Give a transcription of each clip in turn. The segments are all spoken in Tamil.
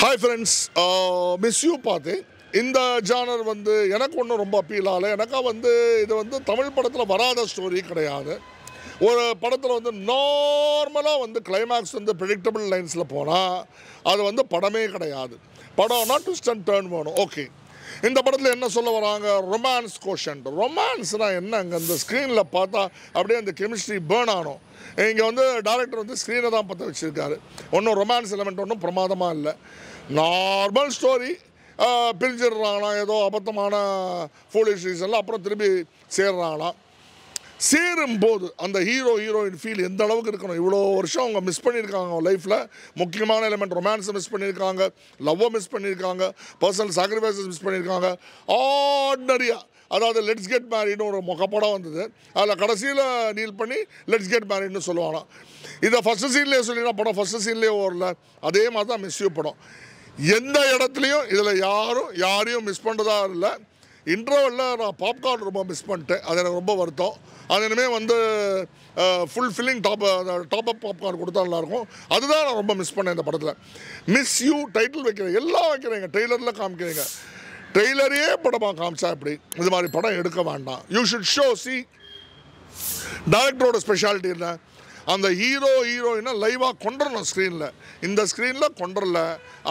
Hi friends, miss you பார்த்தேன். இந்த ஜானர் வந்து எனக்கு ஒன்றும் ரொம்ப அப்பீல் ஆகலை. எனக்கா வந்து இது வந்து தமிழ் படத்தில் வராத ஸ்டோரி கிடையாது. ஒரு படத்தில் வந்து நார்மலாக வந்து கிளைமேக்ஸ் வந்து ப்ரெடிக்டபிள் லைன்ஸில் போனால் அது வந்து படமே கிடையாது. படம்னா ட்விஸ்ட் அண்ட் டர்ன் வேணும். ஓகே, இந்த படத்தில் என்ன சொல்ல வராங்க? Romance quotient. ரொமான்ஸ்னால் என்ன? அங்கே அந்த ஸ்க்ரீனில் பார்த்தா அப்படியே அந்த கெமிஸ்ட்ரி பேர்ன் ஆகணும். இங்கே வந்து டேரக்டர் வந்து ஸ்க்ரீனை தான் பற்ற வச்சுருக்காரு. ஒன்றும் ரொமான்ஸ் எலிமெண்ட் ஒன்றும் பிரமாதமாக இல்லை. Normal story. பிரிஞ்சிடுறாங்களாம், ஏதோ அபத்தமான ஃபோலிஷ் ரீசனில், அப்புறம் திரும்பி சேர்றாங்களாம். சேரும்போது அந்த ஹீரோயின் ஃபீல் எந்த அளவுக்கு இருக்கணும்? இவ்வளோ வருஷம் அவங்க மிஸ் பண்ணியிருக்காங்க அவங்க லைஃப்பில். முக்கியமான எலிமெண்ட் ரொமான்ஸை மிஸ் பண்ணியிருக்காங்க, லவ்வை மிஸ் பண்ணியிருக்காங்க, பர்சனல் சாக்ரிஃபைசஸ் மிஸ் பண்ணியிருக்காங்க. ஆர்டினரியாக, அதாவது லெட்ஸ் கெட் மேரிட்னு ஒரு படம் வந்தது. அதில் கடைசியில் நீல் பண்ணி லெட்ஸ் கெட் மேரிட்னு சொல்லுவாங்க. இதை ஃபஸ்ட்டு சீன்லேயே சொல்லினா படம் ஃபஸ்ட்டு சீன்லேயே ஓரல. அதே மாதிரி தான் மிஸ் யூ படம். எந்த இடத்துலையும் இதில் யாரையும் மிஸ் பண்ணுறதா இல்லை. இன்டர்வலில் நான் பாப்கார்ன் ரொம்ப மிஸ் பண்ணிட்டேன். அது எனக்கு ரொம்ப வருத்தம். அது இனிமேல் வந்து full filling top up popcorn கொடுத்தா நல்லாயிருக்கும். அதுதான் நான் ரொம்ப மிஸ் பண்ணேன் இந்த படத்தில். மிஸ் யூ டைட்டில் வைக்கிறேன், எல்லாம் வைக்கிறீங்க, ட்ரெய்லரில் காமிக்கிறீங்க. ட்ரெய்லரே படமாக காமிச்சா இப்படி இது மாதிரி படம் எடுக்க வேண்டாம். You should show. சி, டைரக்டரோட ஸ்பெஷாலிட்டி என்ன? அந்த ஹீரோயினை லைவாக கொண்டுடணும் ஸ்க்ரீனில். இந்த ஸ்க்ரீனில் கொண்டுடல.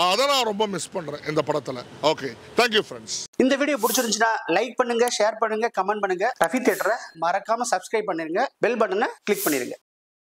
அதை நான் ரொம்ப மிஸ் பண்ணுறேன் இந்த படத்தில். Okay, thank you friends. இந்த வீடியோ பிடிச்சிருந்துச்சுன்னா லைக் பண்ணுங்க, ஷேர் பண்ணுங்க, கமெண்ட் பண்ணுங்க. ரஃபி தியேட்டரை மறக்காம சப்ஸ்கிரைப் பண்ணிருங்க, பெல் பட்டனை கிளிக் பண்ணிருங்க.